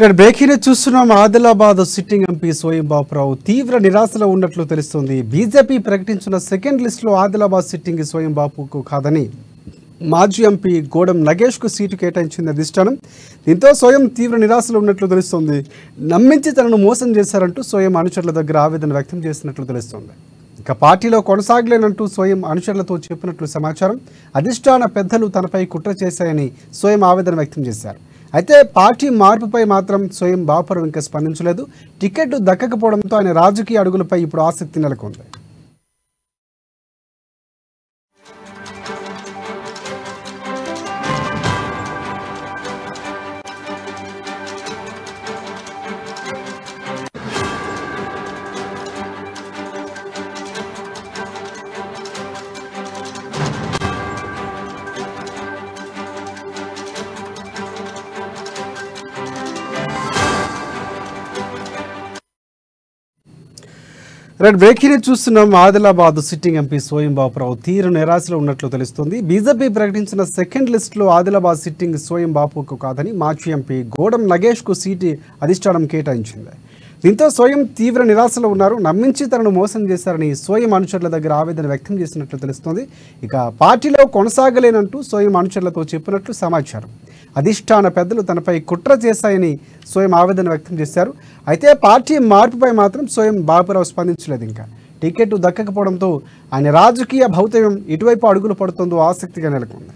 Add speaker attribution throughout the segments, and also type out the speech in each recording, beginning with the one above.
Speaker 1: Breaking చూస్తున్నాం. Adilabad sitting MP Soyam Bapurao తీవ్ర నిరాశలో ఉన్నట్లు తెలుస్తోంది. బీజేపీ ప్రకటించిన సెకండ్ లిస్టులో ఆదిలాబాద్ సిట్టింగ్ సోయం బాపుకు కాదని మాజీ ఎంపీ గోడం నగేష్కు సీటు కేటాయించింది అధిష్టానం. దీంతో సోయం తీవ్ర నిరాశలో ఉన్నట్లు తెలుస్తోంది. నమ్మించి తనను మోసం చేశారంటూ సోయం అనుచరుల దగ్గర ఆవేదన వ్యక్తం చేసినట్లు తెలుస్తోంది. ఇక పార్టీలో కొనసాగలేనంటూ సోయం అనుచరులతో చెప్పినట్లు సమాచారం. అధిష్టాన పెద్దలు తనపై కుట్ర చేశాయని సోయం ఆవేదన వ్యక్తం చేశారు. అయితే పార్టీ మార్పుపై మాత్రం సోయం బాపురావు ఇంకా స్పందించలేదు. టికెట్ దక్కకపోవడంతో ఆయన రాజకీయ అడుగులపై ఇప్పుడు ఆసక్తి నెలకొంది. బ్రేకింగ్ చూస్తున్నాం. ఆదిలాబాద్ సిట్టింగ్ ఎంపీ సోయం బాపురావు తీవ్ర నిరాశలో ఉన్నట్లు తెలుస్తోంది. బీజేపీ ప్రకటించిన సెకండ్ లిస్టులో ఆదిలాబాద్ సిట్టింగ్ సోయం బాపుకు కాదని మాజీ ఎంపీ గోడం నగేష్కు సీటు అధిష్టానం కేటాయించింది. దీంతో సోయం తీవ్ర నిరాశలో ఉన్నారు. నమ్మించి తనను మోసం చేశారని సోయం అనుచరుల దగ్గర ఆవేదన వ్యక్తం చేసినట్లు తెలుస్తోంది. ఇక పార్టీలో కొనసాగలేనంటూ సోయం అనుచరులతో చెప్పినట్లు సమాచారం. అధిష్టాన పెద్దలు తనపై కుట్ర చేశాయని సోయం ఆవేదన వ్యక్తం చేశారు. అయితే పార్టీ మార్పుపై మాత్రం సోయం బాపురావు స్పందించలేదు. ఇంకా టికెట్ దక్కకపోవడంతో ఆయన రాజకీయ భౌతికం ఇటువైపు అడుగులు పడుతుందో ఆసక్తిగా నెలకొంది.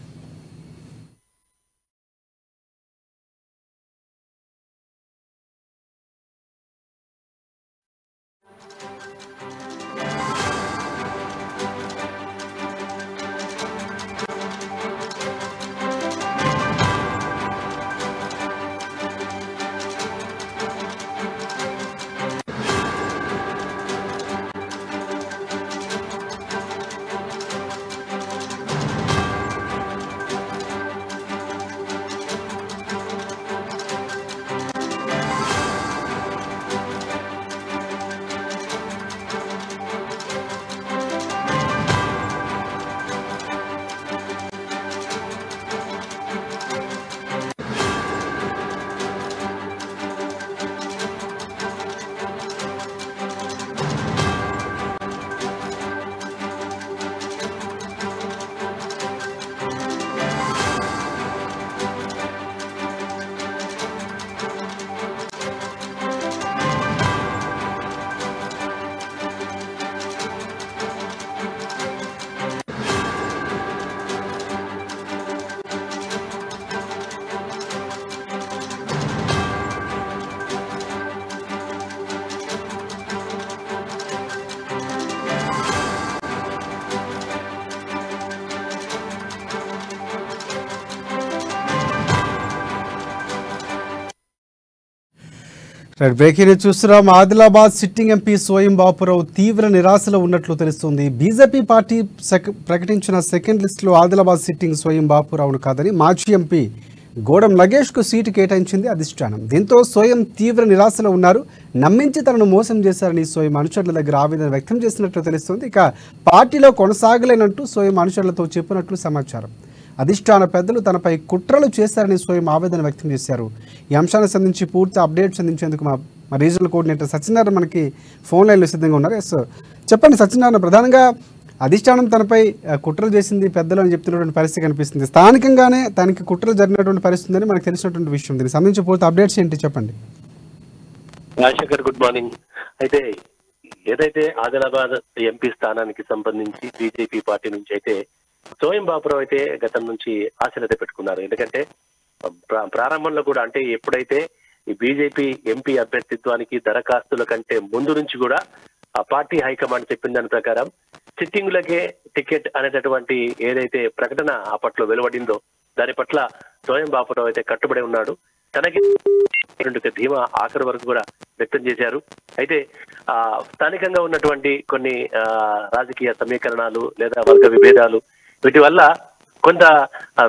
Speaker 1: బ్రేకింగ్ చూస్తున్నాం. ఆదిలాబాద్ సిట్టింగ్ ఎంపీ సోయం బాపురావు తీవ్ర నిరాశలో ఉన్నట్లు తెలుస్తుంది. బీజేపీ పార్టీ ప్రకటించిన సెకండ్ లిస్టులో ఆదిలాబాద్ సిట్టింగ్ సోయం బాపురావును కాదని మాజీ ఎంపీ గోడం నగేష్కు సీటు కేటాయించింది అధిష్టానం. దీంతో సోయం తీవ్ర నిరాశలో ఉన్నారు. నమ్మించి తనను మోసం చేశారని సోయం అనుచరుల దగ్గర ఆవేదన వ్యక్తం చేసినట్లు తెలుస్తుంది. ఇక పార్టీలో కొనసాగలేనంటూ సోయం అనుచరులతో చెప్పినట్లు సమాచారం. అధిష్టాన పెద్దలు తనపై కుట్రలు చేశారని సోయం ఆవేదన వ్యక్తం చేశారు. ఈ అంశానికి సంబంధించి పూర్తి అప్డేట్స్ అందించేందుకు మా రీజనల్ కోఆర్డినేటర్ సత్యనారాయణ మనకి ఫోన్ లైన్లో సిద్ధంగా ఉన్నారు. ఎస్ చెప్పండి సత్యనారాయణ, ప్రధానంగా అధిష్టానం తనపై కుట్రలు చేసింది పెద్దలు అని చెప్తున్నటువంటి పరిస్థితి కనిపిస్తుంది. స్థానికంగానే తనకి కుట్రలు జరిగినటువంటి పరిస్థితి అని మనకు తెలిసినటువంటి విషయం. దీనికి సంబంధించి పూర్తి అప్డేట్స్ ఏంటి చెప్పండి.
Speaker 2: Rajasekhar, good morning. అయితే ఏదైతే ఆదిలాబాద్ ఎంపీ స్థానానికి సంబంధించి బీజేపీ పార్టీ నుంచి అయితే సోయం బాపురావు అయితే గతం నుంచి ఆశలైతే పెట్టుకున్నారు. ఎందుకంటే ప్రారంభంలో కూడా అంటే ఎప్పుడైతే ఈ బీజేపీ ఎంపీ అభ్యర్థిత్వానికి దరఖాస్తుల కంటే ముందు నుంచి కూడా ఆ పార్టీ హైకమాండ్ చెప్పిన దాని ప్రకారం సిట్టింగులకే టికెట్ అనేటటువంటి ఏదైతే ప్రకటన అప్పట్లో వెలువడిందో దాని పట్ల సోయం బాపురావు అయితే కట్టుబడి ఉన్నాడు. తనకి ధీమా ఆఖరి వరకు కూడా వ్యక్తం చేశారు. అయితే స్థానికంగా ఉన్నటువంటి కొన్ని రాజకీయ సమీకరణాలు లేదా వర్గ విభేదాలు వీటి వల్ల కొంత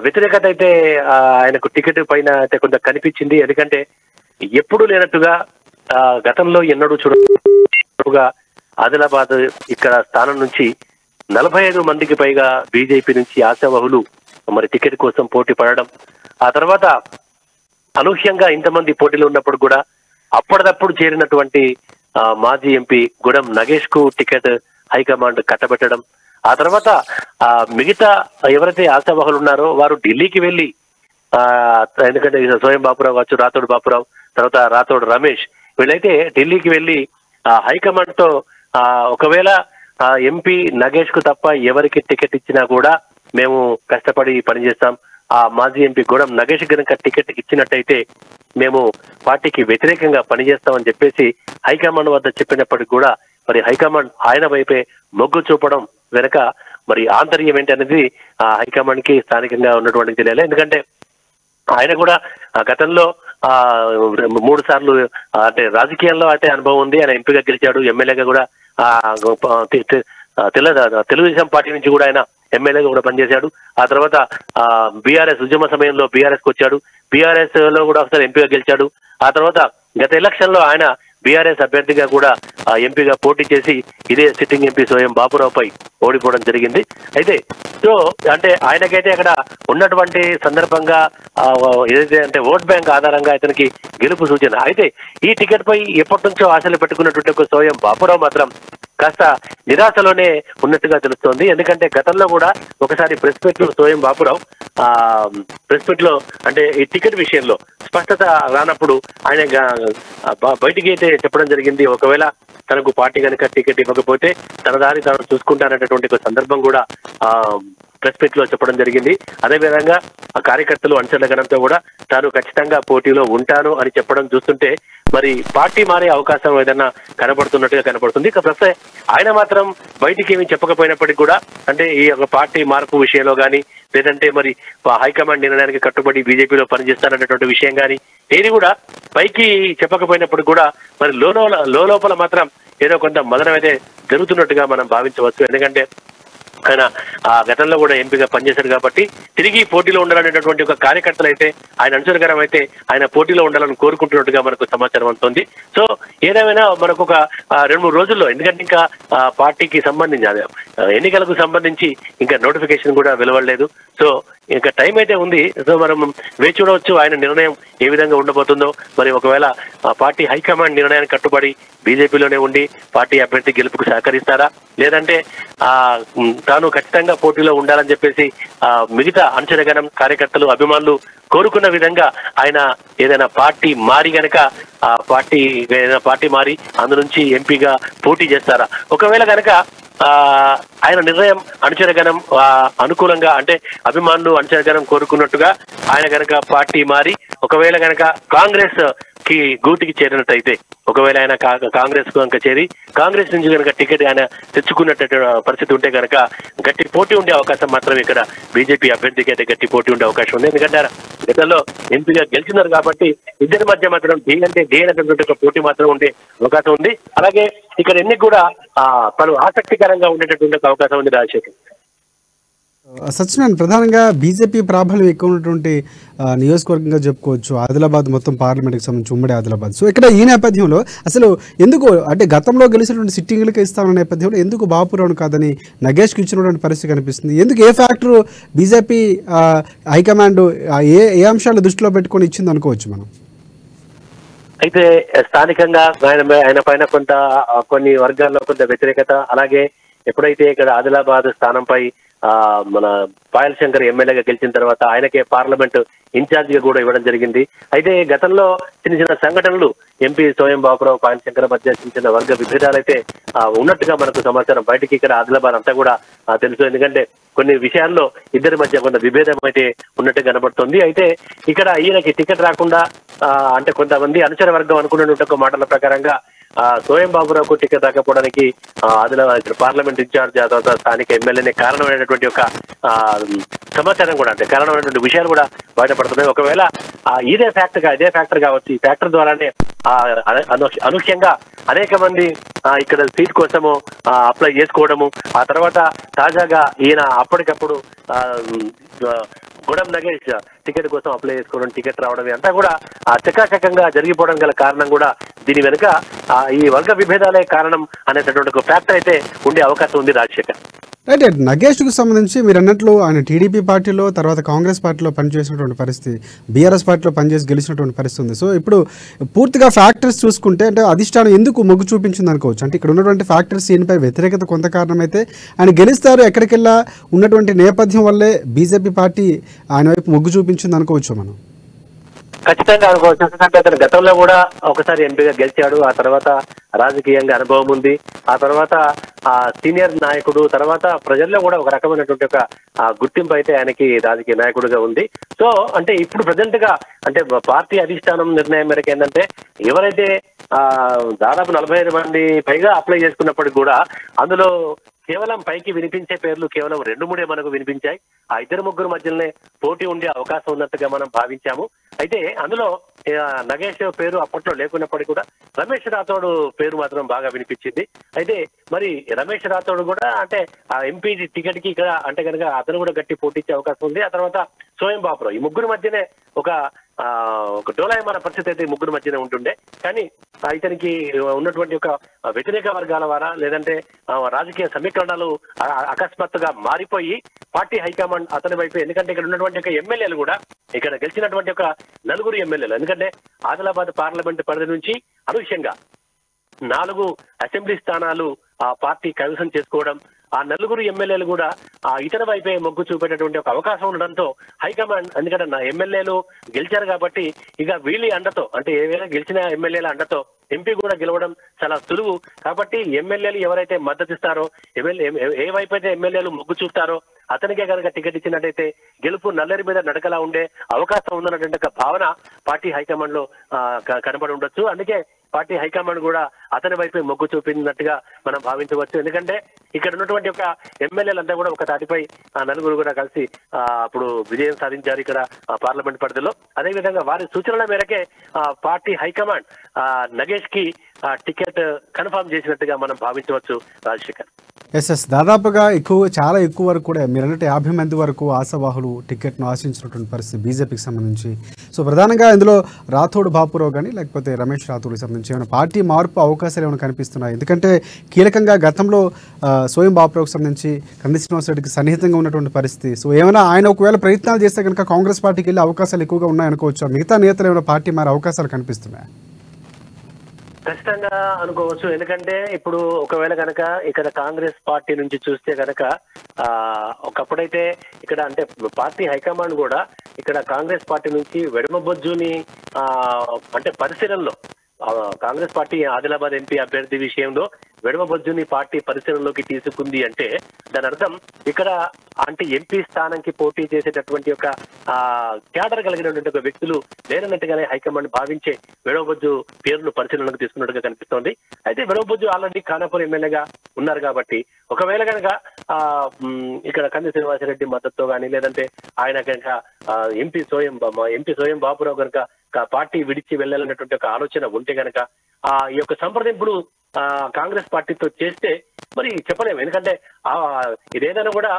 Speaker 2: వ్యతిరేకత అయితే ఆయనకు టికెట్ పైన అయితే కొంత కనిపించింది. ఎందుకంటే ఎప్పుడు లేనట్టుగా గతంలో ఎన్నడూ చూడగా ఆదిలాబాద్ ఇక్కడ స్థానం నుంచి 45 మందికి పైగా బీజేపీ నుంచి ఆశావహులు మరి టికెట్ కోసం పోటీ పడడం, ఆ తర్వాత అనూహ్యంగా ఇంతమంది పోటీలు ఉన్నప్పుడు కూడా అప్పటిదప్పుడు చేరినటువంటి మాజీ ఎంపీ గుడం నగేష్ కు టికెట్ హైకమాండ్ కట్టబెట్టడం, ఆ తర్వాత మిగతా ఎవరైతే ఆశావాహులు ఉన్నారో వారు ఢిల్లీకి వెళ్లి ఎందుకంటే స్వయం బాపురావు కావచ్చు, రాథోడ్ బాపురావు, తర్వాత రాథోడ్ రమేష్ వీళ్ళైతే ఢిల్లీకి వెళ్లి హైకమాండ్ తో ఒకవేళ ఎంపీ నగేష్ కు తప్ప ఎవరికి టికెట్ ఇచ్చినా కూడా మేము కష్టపడి పనిచేస్తాం, ఆ మాజీ ఎంపీ గూడెం నగేష్ కనుక టికెట్ ఇచ్చినట్టయితే మేము పార్టీకి వ్యతిరేకంగా పనిచేస్తామని చెప్పేసి హైకమాండ్ వద్ద చెప్పినప్పటికీ కూడా మరి హైకమాండ్ ఆయన వైపే మొగ్గు చూపడం వెనక మరి ఆంతర్యం ఏంటి అనేది హైకమాండ్ కి స్థానికంగా ఉన్నటువంటి తెలియాలి. ఎందుకంటే ఆయన కూడా గతంలో 3 సార్లు అంటే రాజకీయాల్లో అయితే అనుభవం ఉంది. ఆయన ఎంపీగా గెలిచాడు, ఎమ్మెల్యేగా కూడా తెలుగుదేశం పార్టీ నుంచి కూడా ఆయన ఎమ్మెల్యేగా కూడా పనిచేశాడు. ఆ తర్వాత బీఆర్ఎస్ ఉద్యమ సమయంలో బీఆర్ఎస్ కు వచ్చాడు, బీఆర్ఎస్ లో కూడా ఒకసారి ఎంపీగా గెలిచాడు. ఆ తర్వాత గత ఎలక్షన్ లో ఆయన బీఆర్ఎస్ అభ్యర్థిగా కూడా ఎంపీగా పోటీ చేసి ఇదే సిట్టింగ్ ఎంపీ స్వయం బాపురావుపై ఓడిపోవడం జరిగింది. అయితే సో అంటే ఆయనకైతే అక్కడ ఉన్నటువంటి సందర్భంగా ఏదైతే అంటే ఓట్ బ్యాంక్ ఆధారంగా అతనికి గెలుపు సూచన. అయితే ఈ టికెట్ పై ఎప్పటి నుంచో ఆశలు పెట్టుకున్నటువంటి ఒక స్వయం బాపురావు మాత్రం కాస్త నిరాశలోనే ఉన్నట్టుగా తెలుస్తోంది. ఎందుకంటే గతంలో కూడా ఒకసారి ప్రెస్ మీట్ లో స్వయం బాపురావు ప్రెస్ మీట్ లో అంటే ఈ టికెట్ విషయంలో స్పష్టత రానప్పుడు ఆయన బయటికి అయితే చెప్పడం జరిగింది, ఒకవేళ తనకు పార్టీ కనుక టికెట్ ఇవ్వకపోతే తన దారి తాను చూసుకుంటాననేటువంటి ఒక సందర్భం కూడా ప్రెస్ మీట్ లో చెప్పడం జరిగింది. అదేవిధంగా కార్యకర్తలు అనుచరుల గణంతో కూడా తాను ఖచ్చితంగా పోటీలో ఉంటాను అని చెప్పడం చూస్తుంటే మరి పార్టీ మారే అవకాశం ఏదైనా కనబడుతున్నట్టుగా కనబడుతుంది. ఇక ప్రస్తుతం ఆయన మాత్రం బయటికి ఏమీ చెప్పకపోయినప్పటికీ కూడా అంటే ఈ యొక్క పార్టీ మార్పు విషయంలో కానీ లేదంటే మరి హైకమాండ్ నిర్ణయానికి కట్టుబడి బీజేపీలో పనిచేస్తానన్నటువంటి విషయం కానీ ఏది కూడా పైకి చెప్పకపోయినప్పుడు కూడా మరి లోపల మాత్రం ఏదో కొంత మదనం అయితే జరుగుతున్నట్టుగా మనం భావించవచ్చు. ఎందుకంటే ఆయన గతంలో కూడా ఎంపీగా పనిచేశారు కాబట్టి తిరిగి పోటీలో ఉండాలనేటటువంటి ఒక కార్యకర్తలు అయితే ఆయన అనుచరకరం అయితే ఆయన పోటీలో ఉండాలని కోరుకుంటున్నట్టుగా మనకు సమాచారం అందుతుంది. సో ఏదేమైనా మనకు ఒక 2-3 రోజుల్లో, ఎందుకంటే ఇంకా పార్టీకి సంబంధించి ఎన్నికలకు సంబంధించి ఇంకా నోటిఫికేషన్ కూడా వెలువడలేదు. సో ఇంకా టైం అయితే ఉంది. సో మనం వేచి చూడవచ్చు ఆయన నిర్ణయం ఏ విధంగా ఉండబోతుందో. మరి ఒకవేళ పార్టీ హైకమాండ్ నిర్ణయానికి కట్టుబడి బీజేపీలోనే ఉండి పార్టీ అభ్యర్థి గెలుపుకు సహకరిస్తారా, లేదంటే తాను ఖచ్చితంగా పోటీలో ఉండాలని చెప్పేసి మిగతా అనుచరగణం కార్యకర్తలు అభిమానులు కోరుకున్న విధంగా ఆయన ఏదైనా పార్టీ మారి గనక పార్టీ మారి అందు నుంచి ఎంపీగా పోటీ చేస్తారా? ఒకవేళ గనక ఆయన నిర్ణయం అనుచరగణం అనుకూలంగా అంటే అభిమానులు అనుచరగణం కోరుకున్నట్టుగా ఆయన గనక పార్టీ మారి ఒకవేళ గనక కాంగ్రెస్ కి గూటికి చేరినట్టయితే, ఒకవేళ ఆయన కాంగ్రెస్ కు కనుక చేరి కాంగ్రెస్ నుంచి కనుక టికెట్ ఆయన తెచ్చుకున్నట్టు పరిస్థితి ఉంటే కనుక గట్టి పోటీ ఉండే అవకాశం మాత్రం ఇక్కడ బీజేపీ అభ్యర్థికి అయితే గట్టి పోటీ ఉండే అవకాశం ఉంది. ఎందుకంటే గతంలో ఎంపీగా గెలిచినారు కాబట్టి ఇద్దరి మధ్య మాత్రం డే అనేటువంటి ఒక పోటీ మాత్రం ఉండే అవకాశం ఉంది. అలాగే ఇక్కడ ఎన్ని కూడా పలు ఆసక్తికరంగా ఉండేటటువంటి అవకాశం ఉంది. రాజశేఖర్
Speaker 1: సత్యనారాయణ, ప్రధానంగా బీజేపీ ప్రాబల్యం ఎక్కువ ఉన్నటువంటి నియోజకవర్గంగా చెప్పుకోవచ్చు ఆదిలాబాద్, మొత్తం పార్లమెంట్కి సంబంధించి ఉమ్మడి ఆదిలాబాద్. సో ఇక్కడ ఈ నేపథ్యంలో అసలు ఎందుకు అంటే గతంలో గెలిచినటువంటి సిట్టింగ్లకి ఇస్తామన్న నేపథ్యంలో ఎందుకు బాపురావును కాదని నగేష్కి ఇచ్చినటువంటి పరిస్థితి కనిపిస్తుంది? ఎందుకు ఏ ఫ్యాక్టర్ బీజేపీ హైకమాండ్ ఏ అంశాలు దృష్టిలో పెట్టుకొని ఇచ్చింది అనుకోవచ్చు మనం?
Speaker 2: అయితే స్థానికంగా ఆయన పైన కొన్ని వర్గాల్లో కొంత వ్యతిరేకత, అలాగే ఎప్పుడైతే ఇక్కడ ఆదిలాబాద్ స్థానంపై మన పాయల్ శంకర్ ఎమ్మెల్యేగా గెలిచిన తర్వాత ఆయనకే పార్లమెంట్ ఇన్ఛార్జ్ గా కూడా ఇవ్వడం జరిగింది. అయితే గతంలో చిన్న సంఘటనలు ఎంపీ స్వయం బాపురావు పాయల్ శంకర్ మధ్య చిన్న వర్గ విభేదాలు అయితే ఉన్నట్టుగా మనకు సమాచారం. బయటికి ఇక్కడ ఆదిలాబాద్ అంతా కూడా తెలుసు. ఎందుకంటే కొన్ని విషయాల్లో ఇద్దరి మధ్య కొంత విభేదం అయితే ఉన్నట్టు కనబడుతుంది. అయితే ఇక్కడ ఈయనకి టికెట్ రాకుండా అంటే కొంతమంది అనుచర వర్గం అనుకున్నట్టు మాటల ప్రకారంగా స్వయం బాబురావుకు టికెట్ రాకపోవడానికి ఆదిలాబాద్ పార్లమెంట్ ఇన్ఛార్జ్ తర్వాత స్థానిక ఎమ్మెల్యేనే కారణమైనటువంటి ఒక సమాచారం కూడా అంటే కారణమైనటువంటి విషయాలు కూడా బయటపడుతున్నాయి. ఒకవేళ ఇదే ఫ్యాక్టర్ కావచ్చు. ఈ ఫ్యాక్టర్ ద్వారానే అనూహ్యంగా అనేక మంది ఇక్కడ సీట్ కోసము అప్లై చేసుకోవడము, ఆ తర్వాత తాజాగా ఈయన అప్పటికప్పుడు గుడం నగేష్ టికెట్ కోసం అప్లై చేసుకోవడం, టికెట్ రావడం అంతా కూడా చకాచకంగా జరిగిపోవడం గల కారణం కూడా దీని వెనుక ఈ వర్గ విభేదాలే కారణం అనేటటువంటి ఒక ఫ్యాక్టర్ అయితే ఉండే అవకాశం ఉంది. రాజశేఖర్
Speaker 1: రైట్ రైట్ నగేష్కు సంబంధించి మీరు అన్నట్లు ఆయన టీడీపీ పార్టీలో తర్వాత కాంగ్రెస్ పార్టీలో పనిచేసినటువంటి పరిస్థితి, బీఆర్ఎస్ పార్టీలో పనిచేసి గెలిచినటువంటి పరిస్థితి ఉంది. సో ఇప్పుడు పూర్తిగా ఫ్యాక్టర్స్ చూసుకుంటే అంటే అధిష్టానం ఎందుకు మొగ్గు చూపించింది అనుకోవచ్చు. అంటే ఇక్కడ ఉన్నటువంటి ఫ్యాక్టర్స్ దీనిపై వ్యతిరేకత కొంత కారణమైతే ఆయన గెలుస్తారు ఎక్కడికెళ్ళా ఉన్నటువంటి నేపథ్యం వల్లే బీజేపీ పార్టీ ఆయన వైపు మొగ్గు చూపించింది అనుకోవచ్చు మనం.
Speaker 2: ఖచ్చితంగా అనుకోవచ్చు. ఎందుకంటే అతను గతంలో కూడా ఒకసారి ఎంపీగా గెలిచాడు. ఆ తర్వాత రాజకీయంగా అనుభవం ఉంది. ఆ తర్వాత సీనియర్ నాయకుడు, తర్వాత ప్రజల్లో కూడా ఒక రకమైనటువంటి ఒక గుర్తింపు అయితే ఆయనకి రాజకీయ నాయకుడిగా ఉంది. సో అంటే ఇప్పుడు ప్రజెంట్ గా అంటే పార్టీ అధిష్టానం నిర్ణయం మేరకు ఏంటంటే ఎవరైతే దాదాపు 45 మంది పైగా అప్లై చేసుకున్నప్పటికి కూడా అందులో కేవలం పైకి వినిపించే పేర్లు కేవలం 2-3 మనకు వినిపించాయి. ఆ 2-3 మధ్యలోనే పోటీ ఉండే అవకాశం ఉన్నట్టుగా మనం భావించాము. అయితే అందులో నగేష్ పేరు అప్పట్లో లేకున్నప్పటికీ కూడా రమేష్ రాథోడ్ పేరు మాత్రం బాగా వినిపించింది. అయితే మరి రమేష్ రాథోడ్ కూడా అంటే ఆ ఎంపీ టికెట్ కి ఇక్కడ అంటే కనుక అతను కూడా గట్టి పోటీ ఇచ్చే అవకాశం ఉంది. ఆ తర్వాత సోయం బాపురావు, ఈ ముగ్గురు మధ్యనే ఒక డోలాయమాన పరిస్థితి అయితే ముగ్గురు మధ్యనే ఉంటుండే. కానీ ఇతనికి ఉన్నటువంటి ఒక వ్యతిరేక వర్గాల వారా లేదంటే రాజకీయ సమీకరణాలు అకస్మాత్తుగా మారిపోయి పార్టీ హైకమాండ్ అతని వైపు, ఎందుకంటే ఇక్కడ ఉన్నటువంటి ఒక ఎమ్మెల్యేలు కూడా ఇక్కడ గెలిచినటువంటి ఒక 4 ఎమ్మెల్యేలు, ఎందుకంటే ఆదిలాబాద్ పార్లమెంట్ పరిధి నుంచి అనూహ్యంగా 4 అసెంబ్లీ స్థానాలు ఆ పార్టీ కైవసం చేసుకోవడం, ఆ 4 ఎమ్మెల్యేలు కూడా ఇతర వైపే మొగ్గు చూపేటటువంటి ఒక అవకాశం ఉండడంతో హైకమాండ్, ఎందుకంటే నా ఎమ్మెల్యేలు గెలిచారు కాబట్టి ఇక వీళ్ళ అండతో అంటే ఏవైనా గెలిచిన ఎమ్మెల్యేల అండతో ఎంపీ కూడా గెలవడం చాలా సులువు. కాబట్టి ఎమ్మెల్యేలు ఎవరైతే మద్దతు ఇస్తారో, ఏ వైపు అయితే ఎమ్మెల్యేలు మొగ్గు చూస్తారో అతనికే కనుక టికెట్ ఇచ్చినట్టయితే గెలుపు నల్లరి మీద నడకలా ఉండే అవకాశం ఉందన్నటువంటి ఒక భావన పార్టీ హైకమాండ్ లో కనబడి ఉండొచ్చు. అందుకే పార్టీ హైకమాండ్ కూడా అతని వైపే మొగ్గు చూపినట్టుగా మనం భావించవచ్చు. ఎందుకంటే ఇక్కడ ఉన్నటువంటి ఒక ఎమ్మెల్యేలంతా కూడా ఒక తాటిపై 4 కూడా కలిసి అప్పుడు విజయం సాధించారు ఇక్కడ పార్లమెంట్ పరిధిలో. అదేవిధంగా వారి సూచనల మేరకే పార్టీ హైకమాండ్ నగేష్ కి టికెట్ కన్ఫర్మ్ చేసినట్టుగా మనం భావించవచ్చు రాజశేఖర్.
Speaker 1: ఎస్ దాదాపుగా చాలా ఎక్కువ వరకు కూడా మీరు అన్నట్టు 50 మంది వరకు ఆశావాహులు టికెట్ను ఆశించినటువంటి పరిస్థితి బీజేపీకి సంబంధించి. సో ప్రధానంగా ఇందులో రాథోడ్ బాపురావు కానీ లేకపోతే రమేష్ రాథోడ్కి సంబంధించి ఏమైనా పార్టీ మార్పు అవకాశాలు ఏమైనా కనిపిస్తున్నాయి? ఎందుకంటే కీలకంగా గతంలో సోయం బాపురావుకి సంబంధించి కంది శ్రీనివాస్ రెడ్డికి సన్నిహితంగా ఉన్నటువంటి పరిస్థితి. సో ఏమైనా ఆయన ఒకవేళ ప్రయత్నాలు చేస్తే కనుక కాంగ్రెస్ పార్టీకి వెళ్ళే అవకాశాలు ఎక్కువగా ఉన్నాయనుకోవచ్చు. మిగతా నేతలు ఏమైనా పార్టీ మారే అవకాశాలు కనిపిస్తున్నాయి?
Speaker 2: ఖచ్చితంగా అనుకోవచ్చు. ఎందుకంటే ఇప్పుడు ఒకవేళ కనుక ఇక్కడ కాంగ్రెస్ పార్టీ నుంచి చూస్తే కనుక ఒకప్పుడైతే ఇక్కడ అంటే పార్టీ హైకమాండ్ కూడా ఇక్కడ కాంగ్రెస్ పార్టీ నుంచి వెడమబొజ్జుని అంటే పరిశీలనలో కాంగ్రెస్ పార్టీ ఆదిలాబాద్ ఎంపీ అభ్యర్థి విషయంలో వెడమబొజ్జుని పార్టీ పరిశీలనలోకి తీసుకుంది అంటే దాని అర్థం ఇక్కడ అంటే ఎంపీ స్థానానికి పోటీ చేసేటటువంటి ఒక క్యాడర్ కలిగినటువంటి ఒక వ్యక్తులు లేనట్టుగానే హైకమాండ్ భావించే వెడమబొజ్జు పేరును పరిశీలనకు తీసుకున్నట్టుగా కనిపిస్తోంది. అయితే వెడమబొజ్జు ఆల్రెడీ ఖానాపూర్ ఎమ్మెల్యేగా ఉన్నారు కాబట్టి ఒకవేళ కనుక ఇక్కడ కంది శ్రీనివాసరెడ్డి మద్దతుతో కానీ లేదంటే ఆయన కనుక ఎంపీ సోయం బాపురావు కనుక పార్టీ విడిచి వెళ్ళాలన్నటువంటి ఒక ఆలోచన ఉంటే కనుక ఈ యొక్క సంప్రదింపులు కాంగ్రెస్ పార్టీతో చేస్తే మరి చెప్పలేము. ఎందుకంటే ఇదేదైనా కూడా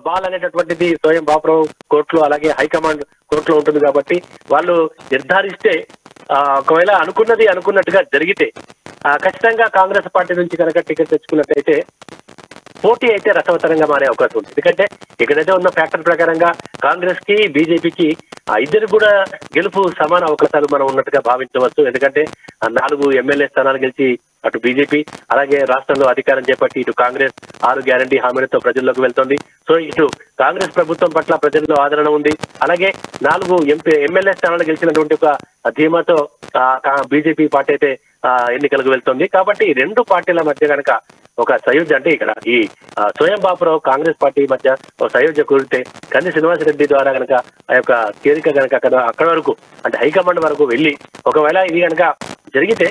Speaker 2: బాల్ అనేటటువంటిది సోయం బాపురావు కోర్టులో అలాగే హైకమాండ్ కోర్టులో ఉంటుంది కాబట్టి వాళ్ళు నిర్ధారిస్తే ఒకవేళ అనుకున్నట్టుగా జరిగితే ఖచ్చితంగా కాంగ్రెస్ పార్టీ నుంచి కనుక టికెట్ తెచ్చుకున్నట్టయితే పోటీ అయితే రసవత్తరంగా మారే అవకాశం ఉంది. ఎందుకంటే ఇక్కడైతే ఉన్న ఫ్యాక్టర్ ప్రకారంగా కాంగ్రెస్ కి బీజేపీకి ఇద్దరు కూడా గెలుపు సమాన అవకాశాలు మనం ఉన్నట్టుగా భావించవచ్చు. ఎందుకంటే 4 ఎమ్మెల్యే స్థానాలు గెలిచి అటు బీజేపీ అలాగే రాష్ట్రంలో అధికారం చేపట్టి ఇటు కాంగ్రెస్ 6 గ్యారంటీ హామీలతో ప్రజల్లోకి వెళ్తోంది. సో ఇటు కాంగ్రెస్ ప్రభుత్వం పట్ల ప్రజల్లో ఆదరణ ఉంది. అలాగే 4 ఎమ్మెల్యే స్థానాలు గెలిచినటువంటి ఒక ధీమాతో బీజేపీ పార్టీ అయితే ఎన్నికలకు వెళ్తుంది. కాబట్టి 2 పార్టీల మధ్య కనుక ఒక సయోధ్య అంటే ఇక్కడ ఈ సోయం బాపురావు కాంగ్రెస్ పార్టీ మధ్య ఒక సయోధ్య కూడితే కంది శ్రీనివాసరెడ్డి ద్వారా కనుక ఆ యొక్క చేరిక కనుక అక్కడ వరకు అంటే హైకమాండ్ వరకు వెళ్ళి ఒకవేళ ఇది కనుక జరిగితే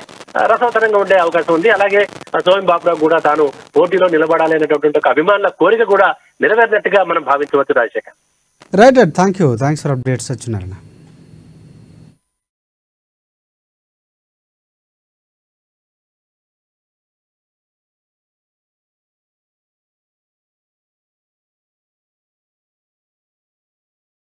Speaker 2: రసవత్తరంగా ఉండే అవకాశం ఉంది. అలాగే సోయం బాపురావు కూడా తాను పోటీలో నిలబడాలి అనేటటువంటి ఒక అభిమానుల కోరిక కూడా నెరవేరినట్టుగా మనం భావించవచ్చు Rajasekhar.
Speaker 1: Right thanks for updates Satyanarayana.